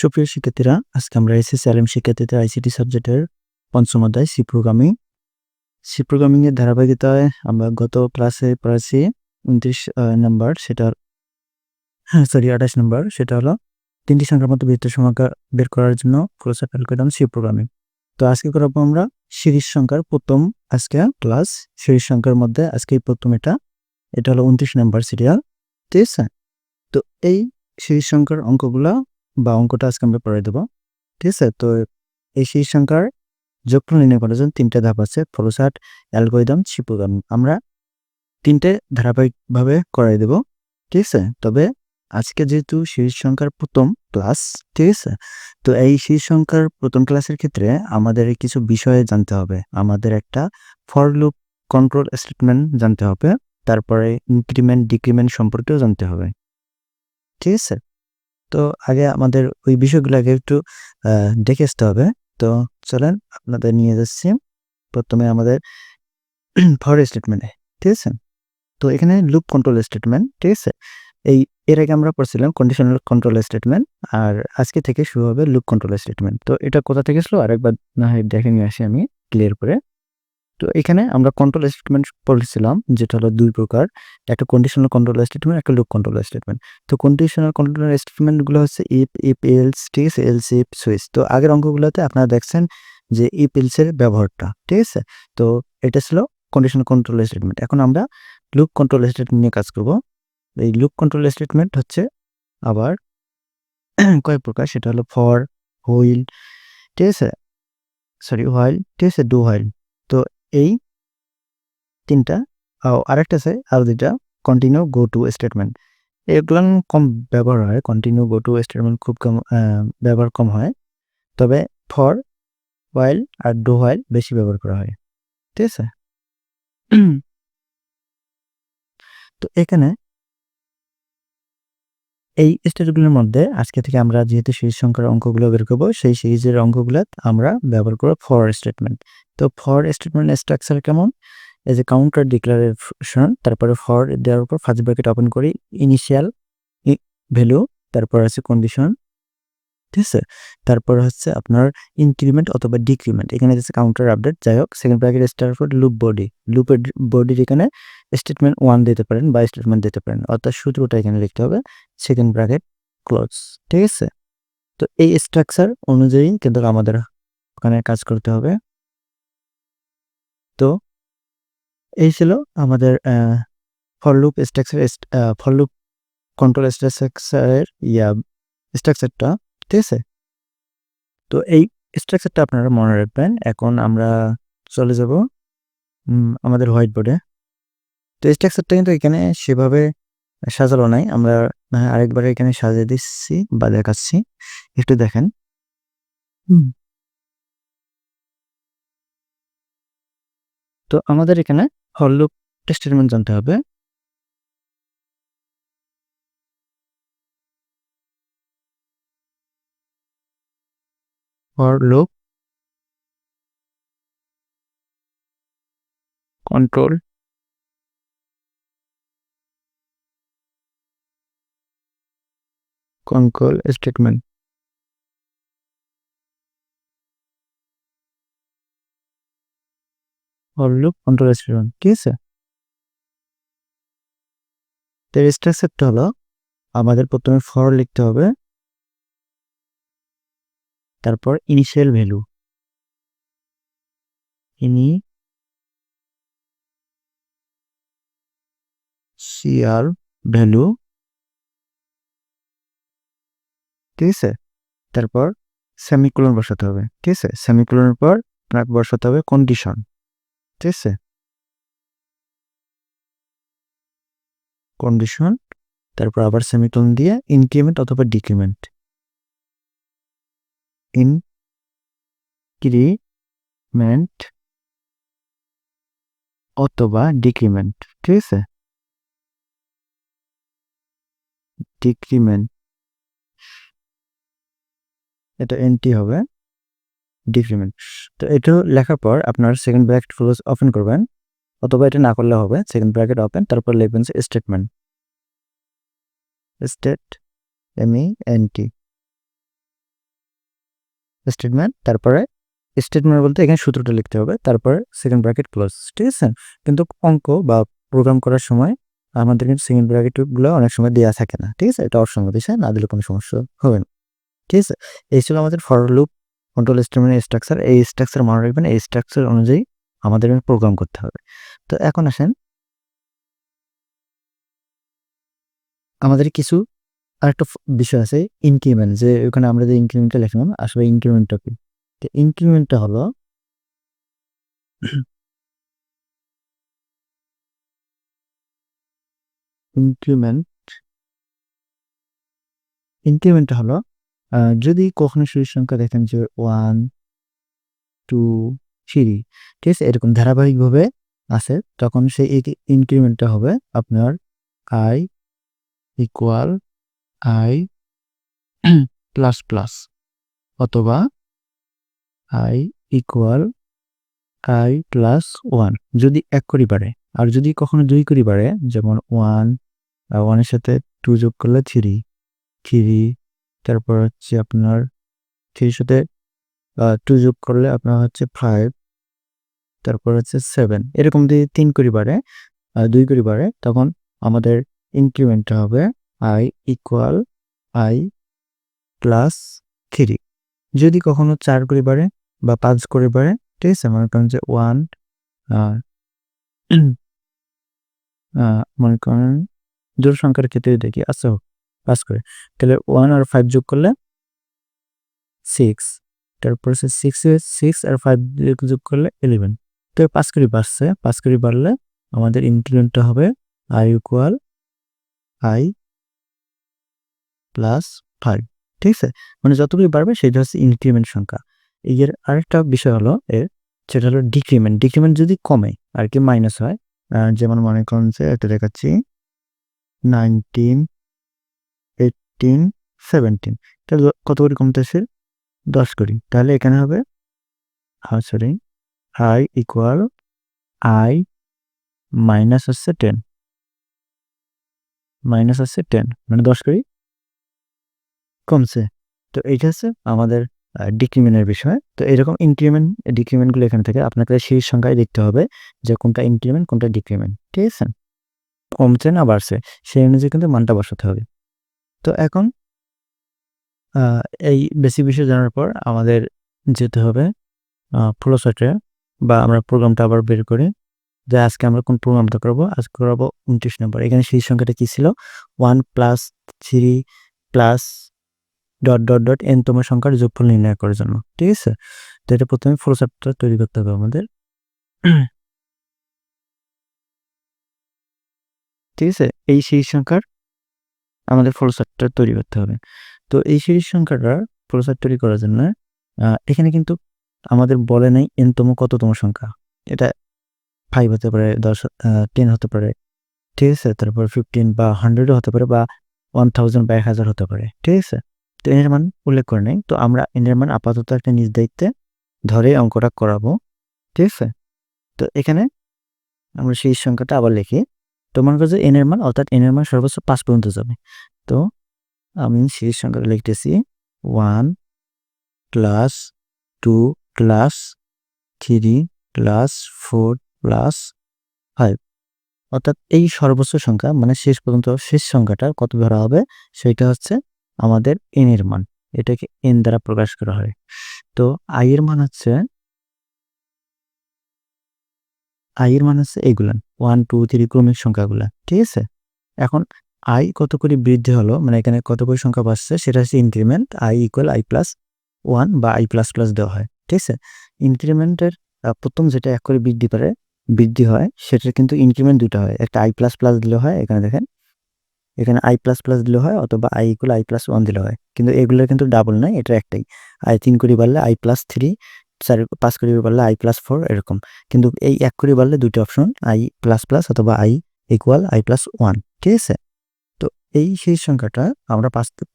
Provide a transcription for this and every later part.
সুপ্রিয় শিক্ষার্থীরা, আজকে আমরা এসএসসি আলিম শিক্ষার্থীদের আইসিটি সাবজেক্টের পঞ্চম অধ্যায় সি প্রোগ্রামিং এর ধারাবাহিকতায় আমরা গত ক্লাসে পড়াচ্ছি 29 নাম্বার, সেটা 28 নাম্বার। সেটা হলো তিনটি সংখ্যার মধ্যে বৃহত্তর সংখ্যা বের করার জন্য ক্লোজআপ অ্যালগরিদম সি প্রোগ্রামিং। তো আজকে করাবো আমরা সিরিজ সংখ্যার প্রথম আজকে ক্লাস। সিরিজ সংখ্যার মধ্যে আজকে প্রথম এটা হলো 29 নাম্বার সিরিয়াল, ঠিক আছে? তো এই সিরিজ সংখ্যার অঙ্কটা আজকে আমরা পড়াই দেবো, ঠিক আছে? তো এই সিরিজ সংখ্যার যোগফল নির্ণয় করার জন্য 3টা ধাপ আছে, ফ্লোচার্ট, অ্যালগরিদম, সি প্রোগ্রামিং। আমরা 3টে ধারাবাহিকভাবে করাই দেব, ঠিক আছে? তবে আজকে যেহেতু সিরিজ সংখ্যার প্রথম ক্লাস, ঠিক আছে? তো এই সিরিজ সংখ্যার প্রথম ক্লাসের ক্ষেত্রে আমাদের কিছু বিষয়ে জানতে হবে। আমাদের একটা ফর লুপ কন্ট্রোল স্টেটমেন্ট জানতে হবে, তারপরে ইনক্রিমেন্ট ডিক্রিমেন্ট সম্পর্কেও জানতে হবে, ঠিক আছে? তো আগে আমাদের ওই বিষয়গুলো আগে একটু দেখে আসতে হবে। তো চলেন আপনাদের নিয়ে যাচ্ছি প্রথমে আমাদের ফর স্টেটমেন্টে, ঠিক আছে? তো এখানে লুপ কন্ট্রোল স্টেটমেন্ট, ঠিক আছে? এর আগে আমরা পড়ছিলাম কন্ডিশনাল কন্ট্রোল স্টেটমেন্ট, আর আজকে থেকে শুরু হবে লুপ কন্ট্রোল স্টেটমেন্ট। তো এটা কোথা থেকে ছিল আরেকবার না হয় দেখে নিয়ে আসি আমি ক্লিয়ার করে। তো এখানে আমরা কন্ট্রোল স্টেটমেন্ট পড়েছিলাম, যেটা হলো 2 প্রকার, একটা কন্ডিশনাল কন্ট্রোল স্টেটমেন্ট, একটা লুপ কন্ট্রোল স্টেটমেন্ট। তো কন্ডিশনাল কন্ট্রোল স্টেটমেন্টগুলো হচ্ছে ইফ এলস, ঠিক আছে? Else if switch. তো আগের অঙ্কগুলোতে আপনারা দেখছেন যে ইফ এলস এর ব্যবহারটা, ঠিক আছে? তো এটা ছিল কন্ডিশনাল কন্ট্রোল স্টেটমেন্ট। এখন আমরা লুপ কন্ট্রোল স্টেটমেন্ট নিয়ে কাজ করব। এই লুপ কন্ট্রোল স্টেটমেন্ট হচ্ছে আবার কয়েক প্রকার, সেটা হলো ফর, হুইল, ঠিক আছে? হোয়াইল, ঠিক আছে? Do while. তো এই 3টা। আরেকটা আছে, আরো 2টা, কন্টিনিউ, গো টু স্টেটমেন্ট। এগুলো কম ব্যবহার হয়, কন্টিনিউ, গো টু স্টেটমেন্ট খুব কম ব্যবহার কম হয়। তবে ফর, হোয়াইল আর ডু হোয়াইল বেশি ব্যবহার করা হয়, ঠিক আছে? তো এখানে এই স্টেটগুলোর মধ্যে আজকে থেকে আমরা যেহেতু সিরিজ সংখ্যার অঙ্কগুলো বের করবো, সেই সিরিজের অঙ্কগুলো আমরা ব্যবহার করবো ফর স্টেটমেন্ট। তো ফর স্টেটমেন্ট স্ট্রাকচার কেমন? এই যে কাউন্টার ডিক্লারেশন, তারপরে ফর দেওয়ার পর ফার্স্ট ব্র্যাকেট ওপেন করি, ইনিশিয়াল ভ্যালু, তারপর আছে কন্ডিশন, ঠিক আছে? তারপর হচ্ছে আপনার ইনক্রিমেন্ট অথবা ডিক্রিমেন্ট, এখানে হচ্ছে কাউন্টার আপডেট। যাই হোক, সেকেন্ড ব্র্যাকেট স্টার পর লুপ বডি, লুপের বডির এখানে স্টেটমেন্ট 1 দিতে পারেন বা স্টেটমেন্ট দিতে পারেন, অর্থাৎ সূত্রটা এখানে লিখতে হবে, সেকেন্ড ব্র্যাকেট ক্লোজ, ঠিক আছে? তো এই স্ট্রাকচার অনুযায়ী কিন্তু আমাদের ওখানে কাজ করতে হবে। তো এই ছিল আমাদের for loop structure, for loop control স্ট্রাকচারের স্ট্রাকচারটা, ঠিক আছে? তো এই স্ট্রাকচারটা আপনারা মনে রাখবেন। এখন আমরা চলে যাব আমাদের হোয়াইট বোর্ডে। তো স্ট্রাকচারটা কিন্তু এখানে সেভাবে সাজানো নাই, আমরা আরেকবার এখানে সাজিয়ে দিচ্ছি বা দেখাচ্ছি, একটু দেখেন। তো আমাদের এখানে ফর লুপ স্টেটমেন্ট জানতে হবে। For loop control statement, for loop control statement, ঠিক আছে? তো এর স্ট্রাকচারটা হলো আমাদের প্রথমে ফর লিখতে হবে, তারপর ইনিশিয়াল ভ্যালু, ইনিশিয়াল ভ্যালু, ঠিক আছে? তারপর সেমিকোলন বসাতে হবে, ঠিক আছে? সেমিকোলনের পর আপনাকে বসাতে হবে কন্ডিশন, ঠিক আছে? কন্ডিশন, তারপর আবার সেমিকোলন দিয়ে ইনক্রিমেন্ট অথবা ডিক্রিমেন্ট, ইনক্রিমেন্ট অথবা ডিক্রিমেন্ট, ঠিক আছে? ডিক্রিমেন্ট, এটা এনটি হবে, ডিক্রিমেন্ট। তো এটা লেখার পর আপনার সেকেন্ড ব্র্যাকেট ক্লোজ ওপেন করবেন, অথবা এটা না করলে হবে, সেকেন্ড ব্র্যাকেট ওপেন, তারপর লিখবেন স্টেটমেন্ট, স্টেট এমইএনটি, স্টেটমেন্ট, তারপরে স্টেটমেন্ট বলতে এখানে সূত্রটা লিখতে হবে, তারপরে সেকেন্ড ব্র্যাকেট ক্লোজ, ঠিক আছে? কিন্তু অঙ্ক বা প্রোগ্রাম করার সময় আমাদের কিন্তু সেকেন্ড ব্র্যাকেটগুলো অনেক সময় দেওয়া থাকে না, ঠিক আছে? এটা অপশনাল বিষয়, না দিলে কোনো সমস্যা হবে না, ঠিক আছে? এই ছিল আমাদের ফর লুপ কন্ট্রোল স্টেটমেন্টের স্ট্রাকচার। এই স্ট্রাকচার মনে রাখবেন, এই স্ট্রাকচার অনুযায়ী আমাদের প্রোগ্রাম করতে হবে। তো এখন আসেন আমাদের কিছু আরেকটা বিষয় আছে ইনক্রিমেন্ট, যে ওখানে আমরা যে ইনক্রিমেন্টটা লিখলাম আসলে ইনক্রিমেন্টটা কি? তো ইনক্রিমেন্টটা হলো ইনক্রিমেন্ট ইনক্রিমেন্টটা হলো যদি কখনো সিরিজ সংখ্যা দেখেন যে 1 2 3, ঠিক আছে? এরকম ধারাবাহিকভাবে আছে, তখন সেই ইনক্রিমেন্টটা হবে আপনার i equal i plus plus, অথবা i ইকুয়াল i প্লাস 1 যদি 1 করে বাড়ে। আর যদি কখনো 2 করে বাড়ে, যেমন 1 এর সাথে 2 যোগ করলে 3, তারপর হচ্ছে আপনার 3 এর সাথে 2 যোগ করলে আপনার হচ্ছে 5, তারপর হচ্ছে 7, এরকম যদি 3 করে বাড়ে, 2 করে বাড়ে, তখন আমাদের ইনক্রিমেন্টটা হবে i ইকুয়াল i প্লাস 3। যদি কখনো 4 করে বাড়ে বা 5 করে বাড়ে, ঠিক আছে? মনে করেন যে 1 মনে করেন জোড় সংখ্যার ক্ষেত্রে দেখি, আচ্ছা হোক 5 করে, তাহলে 1 আর 5 যোগ করলে 6, তারপর হচ্ছে 6 আর 5 যোগ করলে 11। তো 5 করে বাড়ছে, 5 করে বাড়লে আমাদের ইনক্রিমেন্টটা হবে i ইকুয়াল i প্লাস 5, ঠিক আছে? মানে যতগুলি বাড়বে সেটা হচ্ছে ইনক্রিমেন্ট সংখ্যা। এর আরেকটা বিষয় হলো সেটা হলো ডিক্রিমেন্ট। ডিক্রিমেন্ট যদি কমে আর কি, মাইনাস হয়, যেমন মনে করেন যে এটা দেখাচ্ছি 19 18 17, তাহলে কত করে কমতেছে? 10 করি, তাহলে এখানে হবে sorry i equal i minus হচ্ছে 10, মাইনাস হচ্ছে 10, মানে 10 করি কমছে। তো এইটা হচ্ছে আমাদের ডিক্রিমেন্টের বিষয়। তো এরকম ইনক্রিমেন্ট ডিক্রিমেন্টগুলো এখান থেকে আপনাকে সিরিজ সংখ্যায় দেখতে হবে যে কোনটা ইনক্রিমেন্ট কোনটা ডিক্রিমেন্ট, ঠিক আছে? কমছে না বাড়ছে, সেই অনুযায়ী কিন্তু মানটা বসাতে হবে। তো এখন এই বেসিক বিষয় জানার পর আমাদের যেতে হবে ফ্লো চার্টে, বা আমরা প্রোগ্রামটা আবার বের করি যে আজকে আমরা কোন প্রোগ্রামটা করবো। আজকে করাবো 29 নম্বর। এখানে সিরিজ সংখ্যাটা কি ছিল? 1 প্লাস 3 প্লাস n তম সংখ্যার যোগফল নির্ণয় করার জন্য, ঠিক আছে? তো এটা প্রথমে ফ্লো চার্টটা তৈরি করতে হবে আমাদের, ঠিক আছে? এই সিরিজ সংখ্যার আমাদের ফ্লো চার্টটা তৈরি করতে হবে। তো এই সিরিজ সংখ্যাটার ফ্লো চার্ট তৈরি করার জন্য এখানে কিন্তু আমাদের বলে নাই n তম কততম সংখ্যা। এটা 5 হতে পারে, 10 হতে পারে, ঠিক আছে? তারপর 15 বা 100 ও হতে পারে, বা 1000 বা 1000 হতে পারে, ঠিক আছে? তো n এর মান উল্লেখ করে নাই। তো আমরা n এর মান আপাতত একটা নিজ দায়িত্বে ধরে অঙ্কটা করাবো, ঠিক আছে? তো এখানে আমরা সেই সংখ্যাটা আবার লিখি। তো মনে করো যে n এর মান, অর্থাৎ n এর মান সর্বোচ্চ 5 পর্যন্ত যাবে। তো আমি সেই সংখ্যাটা লিখতেছি 1 প্লাস 2 প্লাস 3 প্লাস 4 প্লাস 5, অর্থাৎ এই সর্বোচ্চ সংখ্যা মানে শেষ পর্যন্ত শেষ সংখ্যাটা কত ধরা হবে, সেটা হচ্ছে আমাদের n এর মান। এটাকে n দ্বারা প্রকাশ করা হয়। তো i এর মান হচ্ছে এইগুলা 1 2 3 ক্রমিক সংখ্যাগুলা, ঠিক আছে? এখন i কত করে বৃদ্ধি হলো, মানে এখানে কত করে সংখ্যা বাড়ছে, সেটা হচ্ছে increment. i equal i plus 1 বা i প্লাস প্লাস দেওয়া হয়, ঠিক আছে? ইনক্রিমেন্টের প্রথম যেটা 1 করে বৃদ্ধি হয়, সেটার কিন্তু ইনক্রিমেন্ট দুটো হয়। একটা i প্লাস প্লাস দিলে হয়, এখানে দেখেন, এখানে i প্লাস প্লাস দিলে হয়, অথবা i ইকুয়াল i প্লাস 1 দিলে হয়। কিন্তু এগুলোর কিন্তু ডাবল নাই, এটা একটাই। i 3 করে বাড়লে i প্লাস 3, 5 করে বাড়লে i প্লাস 4, এরকম। কিন্তু এই 1 করে বাড়লে দুটো অপশন, i প্লাস প্লাস অথবা i ইকুয়াল i প্লাস 1, ঠিক আছে? তো এই সেই সংখ্যাটা আমরা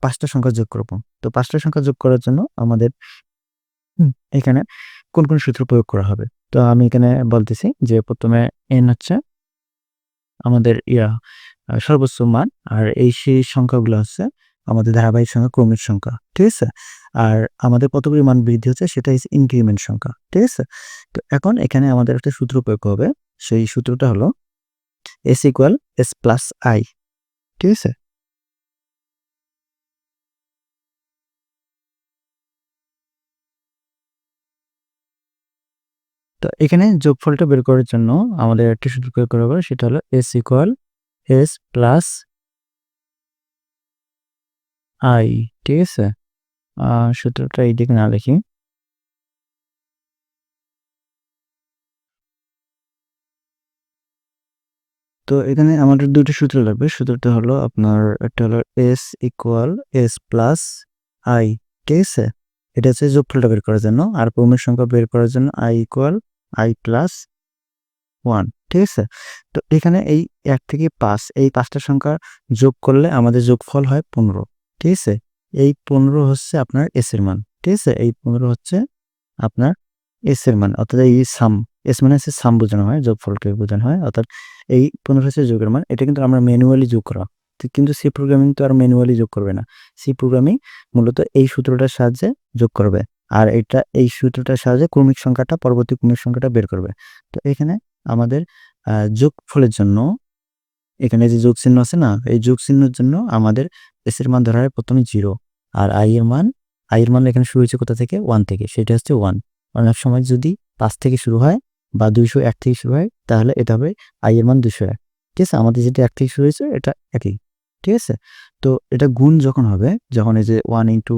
পাঁচটা সংখ্যা যোগ করব। তো 5টা সংখ্যা যোগ করার জন্য আমাদের এখানে কোন কোন সূত্র প্রয়োগ করা হবে। তো আমি এখানে বলতেছি যে প্রথমে n হচ্ছে আমাদের সর্বোচ্চ মান, আর এই সেই সংখ্যাগুলো হচ্ছে আমাদের ধারাবাহিক সংখ্যা, ক্রমিক সংখ্যা। ঠিক আছে? আর আমাদের কতগুলি মান বৃদ্ধি হচ্ছে সেটা হচ্ছে ইনক্রিমেন্ট সংখ্যা। ঠিক আছে? তো এখন এখানে আমাদের একটা সূত্র প্রয়োগ হবে। সেই সূত্রটা হলো s = s প্লাস i। ঠিক আছে? তো এখানে যোগফলটা বের করার জন্য আমাদের একটা সূত্র প্রয়োগ করা হবে, সেটা হলো s = s প্লাস i। ঠিক আছে? সূত্রটা এইদিকে না লিখি। তো এখানে আমাদের ২ টা সূত্র লাগবে। সূত্রটা হলো আপনার একটা হলো s = s প্লাস i। ঠিক আছে? এটা হচ্ছে যোগফলটা বের করার জন্য। আর ক্রমিক সংখ্যা বের করার জন্য i = i প্লাস 1। ঠিক আছে? তো এখানে এই ১ থেকে ৫ এই ৫ টা সংখ্যা যোগ করলে আমাদের যোগফল হয় ১৫। ঠিক আছে? এই ১৫ হচ্ছে আপনার s এর মান। ঠিক আছে? এই ১৫ হচ্ছে আপনার s এর মান, অর্থাৎ এই সাম, s মানে হচ্ছে সাম বোঝানো হয়, যোগফলকে বোঝানো হয়। অর্থাৎ এই ১৫ হচ্ছে যোগের মান। এটা কিন্তু আমরা ম্যানুয়ালি যোগ করা। কিন্তু সি প্রোগ্রামিং তো আর ম্যানুয়ালি যোগ করবে না। সি প্রোগ্রামিং মূলত এই সূত্রটার সাহায্যে যোগ করবে। আর এই সূত্রটার সাহায্যে ক্রমিক সংখ্যাটা, পরবর্তী ক্রমিক সংখ্যাটা বের করবে। তো এখানে আমাদের যোগফলের জন্য এখানে যে যোগ চিহ্ন আছে না? এই যোগ চিহ্নের জন্য আমাদের s এর মান ধরা হয় ১ম এ 0 আর i এর মান এখানে শুরু হয়েছে কোথা থেকে? 1 থেকে। সেটা হচ্ছে 1। অনেক সময় যদি ৫ থেকে শুরু হয় বা ২০১ থেকে শুরু হয় তাহলে এটা হবে i এর মান ২০১। ঠিক আছে? আমাদের যেটা ১ থেকে শুরু হয়েছে এটা একই। ঠিক আছে? তো এটা গুণ যখন হবে, যখন এই যে 1 ইনটু,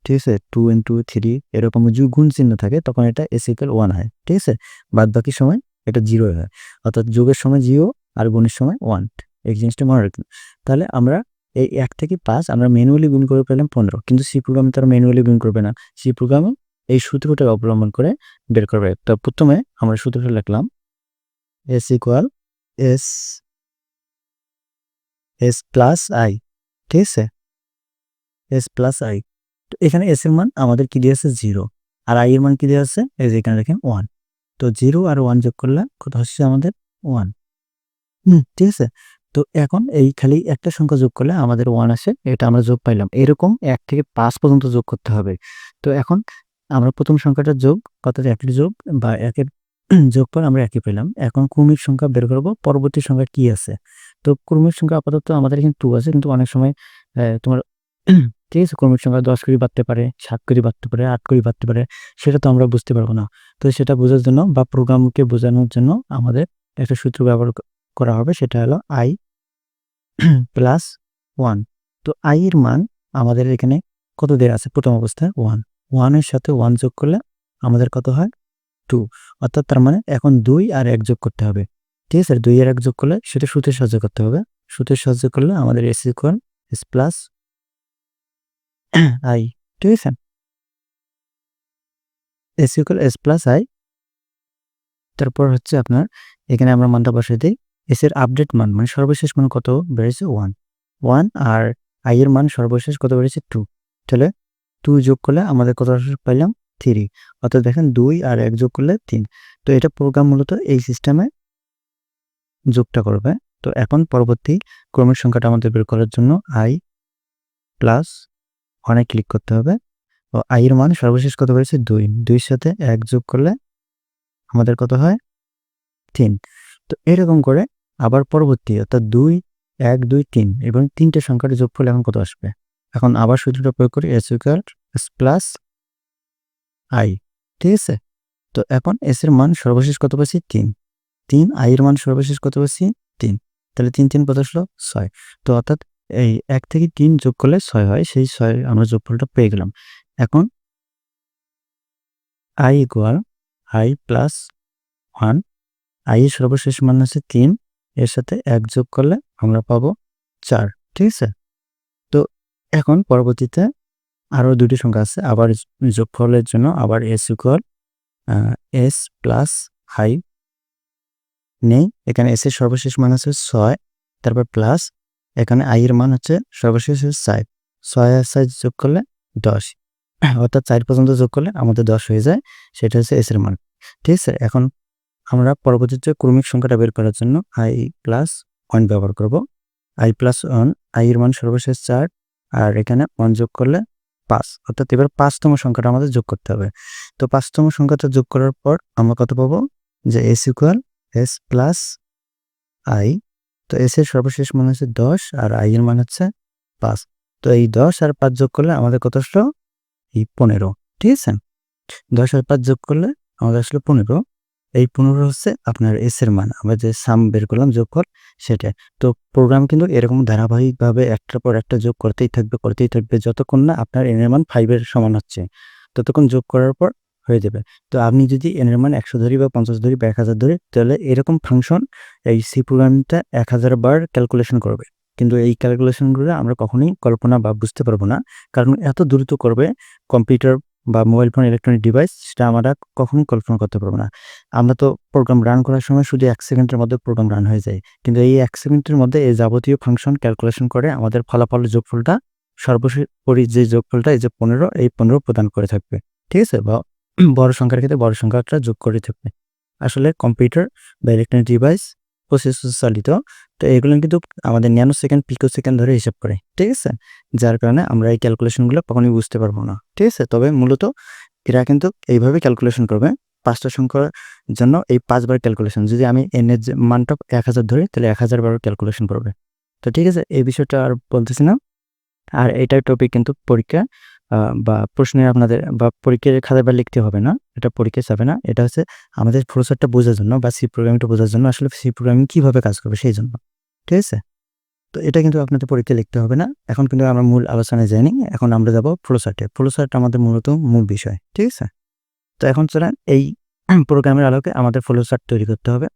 ঠিক আছে? 2 ইনটু 3 এরকম যদি গুণ চিহ্ন থাকে তখন এটা s = 1 হয়। ঠিক আছে? বাদবাকি সময় এটা 0 হয়। অর্থাৎ যোগের সময় 0 আর গুণের সময় 1। এই জিনিসটা মনে রাখবেন। তাহলে আমরা এই ১ থেকে ৫ আমরা ম্যানুয়ালি গুণ করে পেলাম ১৫। কিন্তু সি প্রোগ্রামে তারা ম্যানুয়ালি গুণ করবে না। সি প্রোগ্রামে এই সূত্রটা অবলম্বন করে বের করবে। তো ১ম এ আমরা সূত্রটা লিখলাম s = s s plus i। ঠিক আছে? s plus i। তো এখানে s এর মান আমাদের কি দেয়া আছে? 0 আর i এর মান কি দেয়া আছে? এই যে এখানে দেখেন 1। তো 0 আর 1 যোগ করলে কত হচ্ছে আমাদের? 1। ঠিক আছে? তো এখন এই খালি একটা সংখ্যা যোগ করলে আমাদের 1 আসে। এটা আমরা যোগ পাইলাম। এরকম ১ থেকে ৫ পর্যন্ত যোগ করতে হবে। তো এখন আমরা ১ম সংখ্যাটার যোগ, অর্থাৎ ১ এর যোগ বা ১ এর যোগফল আমরা একই পেলাম। এখন ক্রমিক সংখ্যা বের করব পরবর্তী সংখ্যা কি আছে। তো ক্রমিক সংখ্যা আপাতত আমাদের এখানে 2 আছে, কিন্তু অনেক সময় তোমার ঠিক আছে, ক্রমিক সংখ্যা ১০ করে বাড়তে পারে, ৭ করে বাড়তে পারে, ৮ করে বাড়তে পারে। সেটা তো আমরা বুঝতে পারব না। তো সেটা বোঝার জন্য বা প্রোগ্রামকে বোঝানোর জন্য আমাদের একটা সূত্র ব্যবহার করা হবে, সেটা হলো i প্লাস 1। তো i এর মান আমাদের এখানে কত দেয়া আছে? প্রথম অবস্থায় 1। 1 এর সাথে 1 যোগ করলে আমাদের কত হয়? 2। অর্থাৎ তার মানে এখন 2 আর 1 যোগ করতে হবে। ঠিক আছে? 2 আর 1 যোগ করলে সেটা সূত্রের সাহায্যে করতে হবে। সূত্রের সাহায্যে করলে আমাদের s = s প্লাস i। ঠিক আছে? s = s plus i। তারপর হচ্ছে আপনার এখানে আমরা মানটা বসাই দেই। s এর আপডেট মান মানে সর্বশেষ মান কত বেড়েছে? 1। 1 আর i এর মান সর্বশেষ কত বেড়েছে? 2। তাহলে 2 যোগ করলে আমাদের কত পাইলাম? 3। অর্থাৎ দেখেন 2 আর 1 যোগ করলে 3। তো এটা প্রোগ্রাম মূলত এই সিস্টেমে যোগটা করবে। তো এখন পরবর্তী ক্রমিক সংখ্যাটা আমাদের বের করার জন্য i প্লাস 1 এ ক্লিক করতে হবে। ও i এর মান সর্বশেষ কত বেড়েছে? 2। 2 এর সাথে 1 যোগ করলে আমাদের কত হয়? 3। তো এরকম করে আবার পরবর্তী, অর্থাৎ 2, 1, 2, 3 এবং ৩ টে সংখ্যার যোগফল এখন কত আসবে? এখন আবার সূত্রটা প্রয়োগ করি, s = s প্লাস i। ঠিক আছে? তো এখন s এর মান সর্বশেষ কত পাচ্ছি? 3। 3, i এর মান সর্বশেষ কত পাচ্ছি? 3। তাহলে 3, 3 কত আসলো? 6। তো অর্থাৎ এই ১ থেকে ৩ যোগ করলে ৬ হয়। সেই ৬ আমরা যোগফলটা পেয়ে গেলাম। এখন i = i প্লাস 1। i এর সর্বশেষ মান হচ্ছে ৩। এর সাথে ১ যোগ করলে আমরা পাবো ৪। ঠিক আছে? তো এখন পরবর্তীতে আরো ২ টি সংখ্যা আছে। আবার যোগফলের জন্য আবার s = s প্লাস i নেই। এখানে s এর সর্বশেষ মান হচ্ছে ৬। তারপর প্লাস এখানে i এর মান হচ্ছে সর্বশেষ ৪। ৬ আর ৪ যোগ করলে ১০। অর্থাৎ ৪ পর্যন্ত যোগ করলে আমাদের ১০ হয়ে যায়। সেটা হচ্ছে s এর মান। ঠিক আছে? এখন আমরা পরবর্তীতে ক্রমিক সংখ্যাটা বের করার জন্য i প্লাস 1 ব্যবহার করব। i প্লাস 1, i এর মান সর্বশেষ ৪, আর এখানে 1 যোগ করলে 5, অর্থাৎ এবার 5তম সংখ্যাটা আমাদের যোগ করতে হবে। তো 5তম সংখ্যাটা যোগ করার পর আমরা কত পাবো? যে s equal s plus i। তো s এর সর্বশেষ মান হচ্ছে 10 আর i এর মান হচ্ছে 5। তো এই 10 আর 5 যোগ করলে আমাদের কত আসলো? এই 15। ঠিক আছে? 10 আর 5 যোগ করলে আমাদের আসলো 15। এই 15 হচ্ছে আপনার s এর মান। আমরা যে সাম বের করলাম, যোগফল, সেটাই। তো প্রোগ্রাম কিন্তু এরকম ধারাবাহিকভাবে একটার পর একটা যোগ করতেই থাকবে যতক্ষণ না আপনার n এর মান 5 এর সমান হচ্ছে। ততক্ষণ যোগ করার পর হয়ে যাবে। তো আপনি যদি n এর মান 100 ধরি বা 50 ধরি বা 1000 ধরি, তাহলে এরকম ফাংশন এই সি প্রোগ্রামটা 1000 বার ক্যালকুলেশন করবে। কিন্তু এই ক্যালকুলেশনগুলো আমরা কখনোই কল্পনা বা বুঝতে পারবো না। কারণ এত দ্রুত করবে কম্পিউটার বা মোবাইল ফোন, ইলেকট্রনিক ডিভাইস, সেটা আমরা কখনোই কল্পনা করতে পারবো না। আমরা তো প্রোগ্রাম রান করার সময় শুধু 1 সেকেন্ডের মধ্যে প্রোগ্রাম রান হয়ে যায়। কিন্তু এই 1 সেকেন্ডের মধ্যে এই যাবতীয় ফাংশন ক্যালকুলেশন করে আমাদের ফলাফলের যোগফলটা, সর্বোপরি যে যোগফলটা এই যে 15, এই 15 প্রদান করে থাকবে। ঠিক আছে? বা বড় সংখ্যার ক্ষেত্রে বড় সংখ্যাটা যোগ করে থাকবে। আসলে কম্পিউটার বা ইলেকট্রনিক ডিভাইস প্রসেসর চালিত। তো এগুলো কিন্তু আমাদের ন্যানো সেকেন্ড, পিকো সেকেন্ড ধরে হিসাব করে। ঠিক আছে? যার কারণে আমরা এই ক্যালকুলেশনগুলো কখনোই বুঝতে পারবো না। ঠিক আছে? তবে মূলত এরা কিন্তু এইভাবে ক্যালকুলেশন করবে। 5টা সংখ্যার জন্য এই 5 বার ক্যালকুলেশন। যদি আমি n এর যে মানটা 1000 ধরি, তাহলে 1000 বার ক্যালকুলেশন করবে। তো ঠিক আছে? এই বিষয়টা আর বলতেছি না। আর এটার টপিক কিন্তু পরীক্ষা বা প্রশ্নে আপনাদের বা পরীক্ষার খাতায় বা লিখতে হবে না। এটা পরীক্ষায় যাবে না। এটা হচ্ছে আমাদের ফ্লোচার্টটা বোঝার জন্য বা সি প্রোগ্রামিংটা বোঝার জন্য, আসলে সি প্রোগ্রামিং কিভাবে কাজ করবে সেইজন্য। ঠিক আছে? তো এটা কিন্তু আপনাদের পরীক্ষায় লিখতে হবে না। এখন কিন্তু আমরা মূল আলোচনায় যাইনি। এখন আমরা যাব ফ্লোচার্টে। ফ্লোচার্ট আমাদের মূলত মূল বিষয়। ঠিক আছে? তো এখন চলেন এই প্রোগ্রামের আলোকে আমাদের ফ্লোচার্ট তৈরি করতে হবে।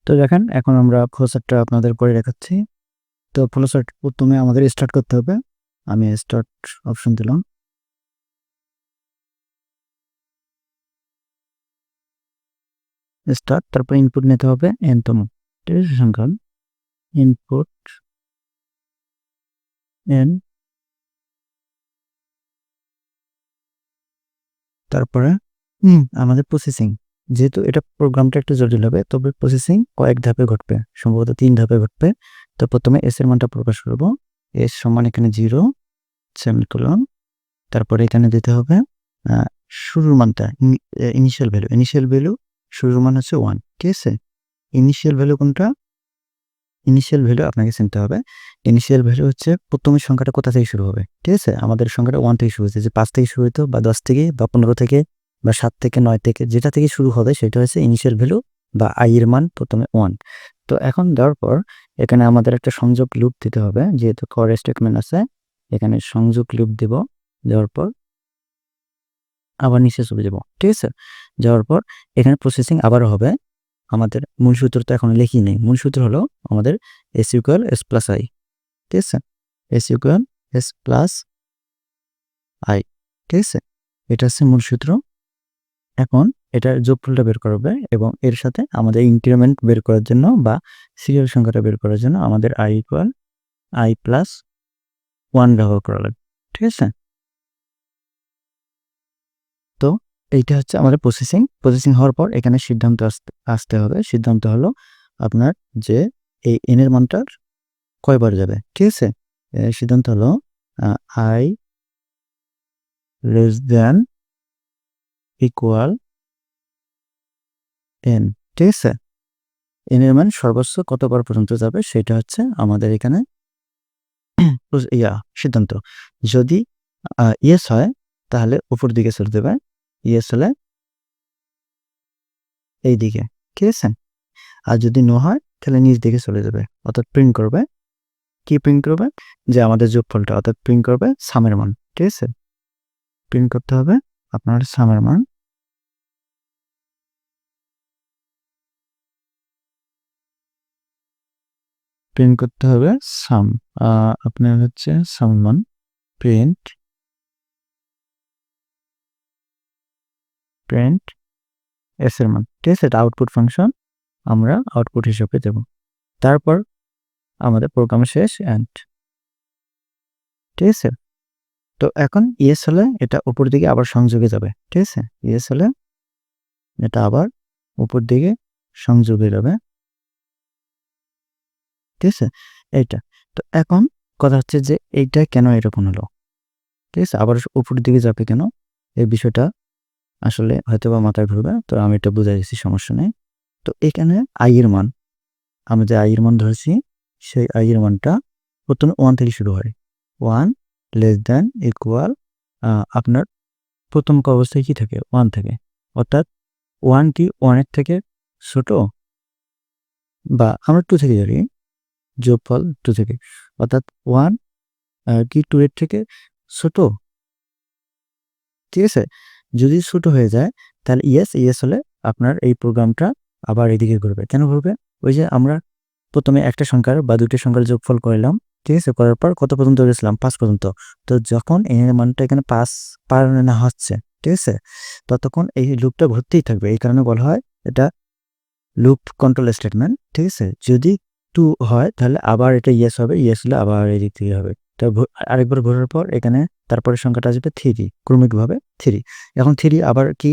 তো দেখেন, এখন আমরা ফ্লোচার্টটা আপনাদের করে দেখাচ্ছি। তো ফ্লোচার্ট প্রথমে আমাদের স্টার্ট করতে হবে। আমি স্টার্ট অপশন দিলাম। স্টার্ট, তারপর ইনপুট নিতে হবে n তম। ঠিক আছে? সংখ্যা ইনপুট n, তারপরে আমাদের প্রসেসিং। যেহেতু এটা প্রোগ্রামটা একটু জটিল হবে, তবে প্রসেসিং কয়েক ধাপে ঘটবে, সম্ভবত 3 ধাপে ঘটবে। তো প্রথমে s এর মানটা প্রকাশ করব। s সমান এখানে 0 সেমিকোলন, তারপরে এখানে দিতে হবে শুরুর মানটা, ইনিশিয়াল ভ্যালু। ইনিশিয়াল ভ্যালু শুরুর মান হচ্ছে 1। ঠিক আছে? ইনিশিয়াল ভ্যালু কোনটা? ইনিশিয়াল ভ্যালু আপনাকে চিনতে হবে। ইনিশিয়াল ভ্যালু হচ্ছে প্রথমের সংখ্যাটা কোথা থেকে শুরু হবে। ঠিক আছে? আমাদের সংখ্যাটা 1 থেকে শুরু হচ্ছে, যে 5 থেকে শুরু হইতো বা 10 থেকে বা 15 থেকে বা 7 থেকে 9 থেকে, যেটা থেকে শুরু হবে সেটা হচ্ছে ইনিশিয়াল ভ্যালু বা i এর মান প্রথমে 1। তো এখন দেওয়ার পর এখানে আমাদের একটা সংযোগ লুপ দিতে হবে, যেহেতু ফর স্টেটমেন্ট আছে। এখানে সংযোগ লুপ দেব। দেওয়ার পর আবার নিচে চলে যাব। ঠিক আছে? যাওয়ার পর এখানে প্রসেসিং আবারও হবে। আমাদের মূল সূত্র তো এখন লিখি নেই। মূল সূত্র হলো আমাদের s equal s plus i। ঠিক আছে? s equal s plus i। ঠিক আছে? এটা হচ্ছে মূল সূত্র। এখন এটার যোগফলটা বের করবে এবং এর সাথে আমাদের ইনক্রিমেন্ট বের করার জন্য বা সিরিয়াল সংখ্যাটা বের করার জন্য আমাদের i ইকুয়াল i প্লাস 1 ব্যবহার করা লাগবে। ঠিক আছে? তো এইটা হচ্ছে আমাদের প্রসেসিং। প্রসেসিং হওয়ার পর এখানে সিদ্ধান্ত আসতে হবে। সিদ্ধান্ত হলো আপনার যে এই n এর মানটা কয়বার যাবে। ঠিক আছে? সিদ্ধান্ত হলো i less than equal n। ঠিক আছে? n এর মান সর্বোচ্চ কতবার পর্যন্ত যাবে সেটা হচ্ছে আমাদের এখানে সিদ্ধান্ত। যদি ইয়েস হয় তাহলে উপর দিকে চলে যাবে। ইয়েস হলে এই দিকে। ঠিক আছে? আর যদি নো হয় তাহলে নিচ দিকে চলে যাবে। অর্থাৎ প্রিন্ট করবে। কি প্রিন্ট করবে? যে আমাদের যোগফলটা, অর্থাৎ প্রিন্ট করবে সামের মান। ঠিক আছে? প্রিন্ট করতে হবে আপনার সামের মান। প্রিন্ট করতে হবে সাম। আপনার হচ্ছে সাম মান প্রিন্ট s এর মান। ঠিক আছে? এটা আউটপুট ফাংশন, আমরা আউটপুট হিসেবে দেব। তারপর আমাদের প্রোগ্রাম শেষ, এন্ড। ঠিক আছে? তো এখন ইয়েস হলে এটা উপর দিকে আবার সংযোগে যাবে। ঠিক আছে? ইয়েস হলে এটা আবার উপর দিকে সংযোগ হয়ে যাবে, ঠিক আছে? এইটা। তো এখন কথা হচ্ছে যে এইটা কেন এরকম হলো? ঠিক আছে? আবার উপরের দিকে যাবে কেন? এই বিষয়টা আসলে হয়তোবা মাথায় ঘুরবে। তো আমি এটা বুঝাই দিচ্ছি, সমস্যা নেই। তো এখানে i এর মান, আমরা যে i এর মান ধরেছি, সেই i এর মানটা প্রথমে 1 থেকে শুরু হয়। 1 লেস দ্যান ইকুয়াল আপনার প্রথম অবস্থায় কি থাকে? 1 থাকে। অর্থাৎ 1 কি 1 এর থেকে ছোট? বা আমরা 2 থেকে ধরি, যোগফল 2 থেকে। অর্থাৎ 1 কি 2 এর থেকে ছোট? ঠিক আছে? যদি ছোট হয়ে যায় তাহলে ইয়েস হলে আপনার এই প্রোগ্রামটা আবার এদিকে ঘুরবে। কেন ঘুরবে? ওই যে আমরা প্রথমে একটা সংখ্যার বা ২ টি সংখ্যার যোগফল করলাম। ঠিক আছে? করার পর কত পর্যন্ত গেছিলাম? ৫ পর্যন্ত। তো যখন n এর মানটা এখানে ৫ পার না হচ্ছে, ঠিক আছে? ততক্ষণ এই লুপটা ঘুরতেই থাকবে। এই কারণে বলা হয় এটা লুপ কন্ট্রোল স্টেটমেন্ট। ঠিক আছে? যদি 2 হয় তাহলে আবার এটা ইয়েস হবে। ইয়েস হলে আবার এদিক থেকে হবে। তো আরেকবার ঘোরার পর এখানে তারপরের সংখ্যাটা আসবে 3, ক্রমিকভাবে 3। এখন 3 আবার কি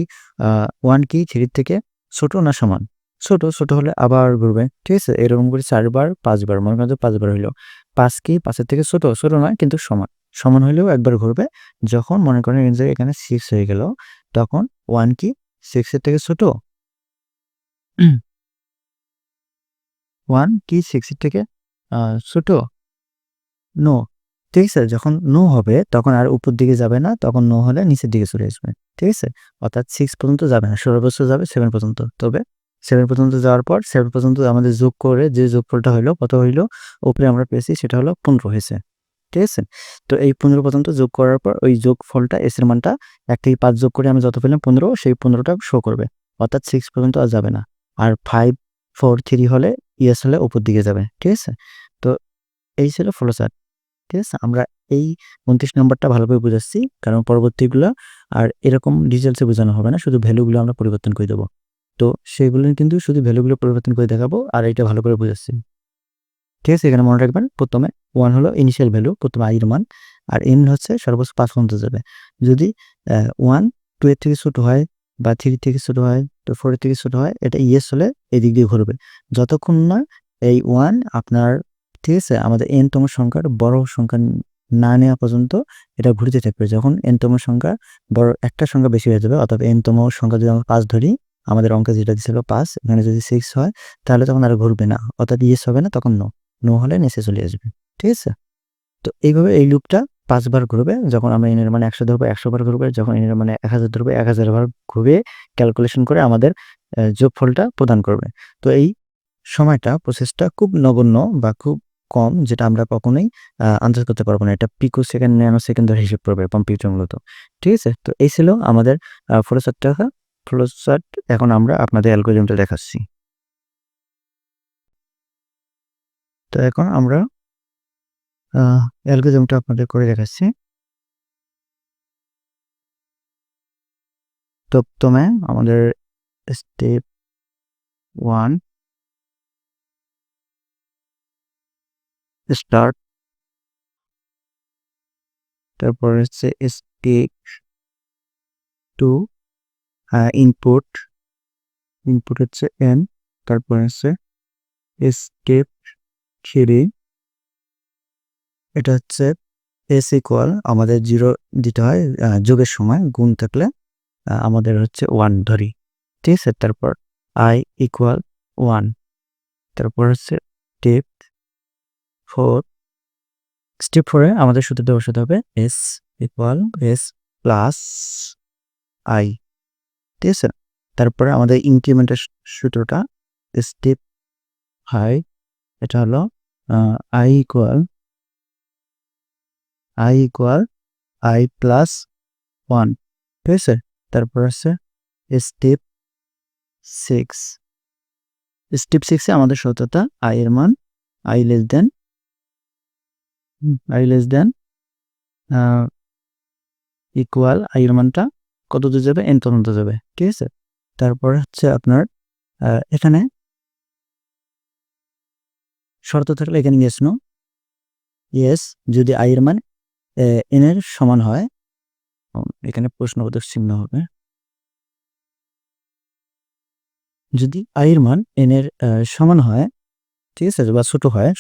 1 কি 3 এর থেকে ছোট না সমান? ছোট হলে আবার ঘুরবে। ঠিক আছে? এরকম করে 4 বার 5 বার, মনে করেন যে 5 বার হইলো। 5 কি 5 এর থেকে ছোট? ছোট নয় কিন্তু সমান। সমান হইলেও একবার ঘুরবে। যখন মনে করেন যে এখানে 6 হয়ে গেল, তখন 1 কি 6 এর থেকে ছোট? 1 কি 6 এর থেকে আ ছোট? নো। ঠিক আছে? যখন নো হবে তখন আর উপর দিকে যাবে না। তখন নো হলে নিচের দিকে চলে আসবে। ঠিক আছে? অর্থাৎ 6 পর্যন্ত যাবে না। সর্বোচ্চ যাবে 7 পর্যন্ত। তবে 7 পর্যন্ত যাওয়ার পর 7 পর্যন্ত আমাদের যোগ করে যে যোগফলটা হইলো, কত হইলো? উপরে আমরা পেয়েছি সেটা হলো 15 হয়েছে। ঠিক আছে? তো এই 15 পর্যন্ত যোগ করার পর ওই যোগফলটা s এর মানটা ১ থেকে ৫ যোগ করে আমরা যত পেলাম ১৫, সেই ১৫ টা শো করবে। অর্থাৎ 6 পর্যন্ত আর যাবে না। আর 5, 4, 3 হলে ইয়েস হলে উপর দিকে যাবে। ঠিক আছে? তো এই ছিল ফ্লোচার্ট। ঠিক আছে? আমরা এই ২৯ নাম্বারটা ভালোভাবে বুঝাচ্ছি। কারণ পরবর্তীগুলা আর এরকম ডিটেইলসে বোঝানো হবে না। শুধু ভ্যালুগুলো আমরা পরিবর্তন করে দেব। তো সেগুলো কিন্তু শুধু ভ্যালুগুলো পরিবর্তন করে দেখাবো আর এটা ভালো করে বুঝাচ্ছি। ঠিক আছে? এখানে মনে রাখবেন, প্রথমে 1 হলো ইনিশিয়াল ভ্যালু, প্রথমে i এর মান। আর n হচ্ছে সর্বোচ্চ ৫ পর্যন্ত যাবে। যদি 1 2 এর থেকে ছোট হয় বা 3 এর থেকে ছোট হয়, তো 4 এর থেকে ছোট হয়, এটা ইয়েস হলে এদিক দিয়ে ঘুরবে। যতক্ষণ না এই 1 আপনার, ঠিক আছে, আমাদের n তম সংখ্যার বড় সংখ্যা না নেওয়া পর্যন্ত এটা ঘুরতে থাকবে। যখন n তম সংখ্যা বড় একটা সংখ্যা বেশি হয়ে যাবে, অর্থাৎ n তম সংখ্যা যদি আমরা ৫ ধরি, আমাদের অঙ্কে যেটা দিছিল ৫, এখানে যদি 6 হয় তাহলে তখন আর ঘুরবে না। অর্থাৎ ইয়েস হবে না, তখন নো। নো হলে নিচে চলে আসবে। ঠিক আছে? তো এইভাবে এই লুপটা ৫ বার ঘুরবে। যখন আমরা n এর মানে ১০০ ধরবো ১০০ বার ঘুরবে। যখন n এর মানে ১০০০ ধরবো ১০০০ বার ঘুরিয়ে ক্যালকুলেশন করে আমাদের যোগফলটা প্রদান করবে। তো এই সময়টা, প্রসেসটা খুব নগণ্য বা খুব কম, যেটা আমরা কখনোই আন্দাজ করতে পারবো না। এটা পিকো সেকেন্ড, ন্যানো সেকেন্ড ধরে হিসেব করবে কম্পিউটার মূলত। ঠিক আছে? তো এই ছিল আমাদের ফ্লোচার্ট। এখন আমরা আপনাদের অ্যালগরিদমটা দেখাচ্ছি। তো এখন আমরা অ্যালগরিদমটা আপনাদের করে দেখাচ্ছি। তো প্রথমে আমাদের স্টেপ 1 স্টার্ট, তারপর হচ্ছে স্টেপ 2 ইনপুট, ইনপুট হচ্ছে n, তারপর হচ্ছে স্টেপ 3, এটা হচ্ছে s ইকুয়াল, আমাদের 0 দিতে হয় যোগের সময়, গুণ থাকলে আমাদের হচ্ছে 1 ধরি। ঠিক আছে? তারপর i ইকুয়াল 1, তারপর হচ্ছে স্টেপ 4, স্টেপ 4 এ আমাদের সূত্রটা বসাতে হবে s equal s plus i। ঠিক আছে? তারপরে আমাদের ইনক্রিমেন্টের সূত্রটা স্টেপ 5, এটা হলো i ইকুয়াল i প্লাস 1। ঠিক আছে? তারপর আছে স্টেপ 6, স্টেপ 6 এ আমাদের সূত্রটা i এর মান i less than equal i এর মানটা কত দূর যাবে? n পর্যন্ত যাবে। ঠিক আছে? তারপর হচ্ছে আপনার এখানে শর্ত থাকলে এখানে ইয়েস নো, ইয়েস যদি i এর মান n এর সমান হয়, এখানে প্রশ্নবোধক চিহ্ন হবে। যদি i এর মান n এর সমান হয়, ঠিক আছে, বা ছোট হয়,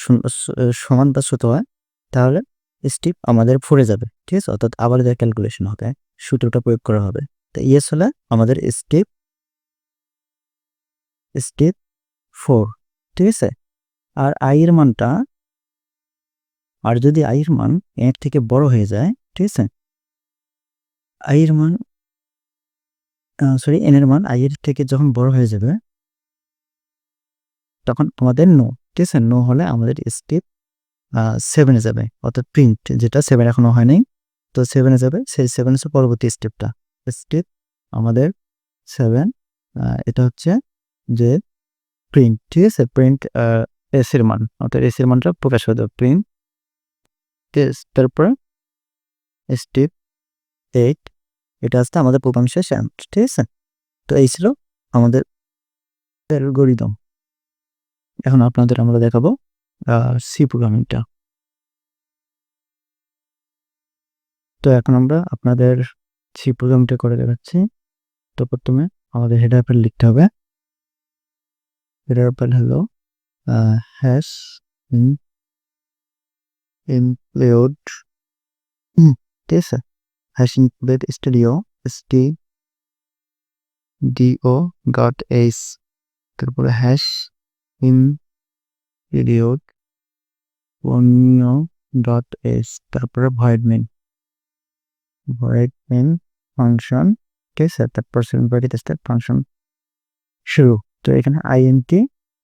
সমান বা ছোট হয়, তাহলে স্টেপ আমাদের 4 এ যাবে, ঠিক আছে, অর্থাৎ আবার এদের ক্যালকুলেশন হবে, সূত্রটা প্রয়োগ করা হবে। তো ইয়েস হলে আমাদের স্টেপ 4, ঠিক আছে। আর i এর মানটা, আর যদি i এর মান n এর থেকে বড় হয়ে যায়, ঠিক আছে, i এর মান n এর মান i এর থেকে যখন বড় হয়ে যাবে, তখন আমাদের নো, ঠিক আছে, নো হলে আমাদের স্টেপ 7 এ যাবে, অর্থাৎ প্রিন্ট, যেটা 7 এখনো হয় নাই, তো 7 এ যাবে। সেই 7 হচ্ছে পরবর্তী স্টেপটা, স্টেপ আমাদের 7, এটা হচ্ছে যে প্রিন্ট, ঠিক আছে, প্রিন্ট এস এর মান, অর্থাৎ এস এর মানটা প্রকাশ হয়ে যাবে, প্রিন্ট টেস। তারপর স্টেপ 8, এটা হচ্ছে আমাদের প্রোগ্রাম শেষ, ঠিক আছে। তো এই ছিল আমাদের অ্যালগরিদম। এখন আপনাদের আমরা দেখাবো সি প্রোগ্রামিংটা। তো এখন আমরা আপনাদের সি প্রোগ্রামটা করে দেখাচ্ছি। তো প্রথমে আমাদের হেডার ফাইল লিখতে হবে। হেডার ফাইল হলো হ্যাশ ইনক্লুড, ঠিক আছে, হ্যাশ ইনক্লুড stdio.h, তারপরে হ্যাশ ইনক্লুড .h, তারপরে ভয়েড মেইন ফাংশন, ঠিক আছে, তারপর ফাংশন শুরু। তো এখানে আইএনটি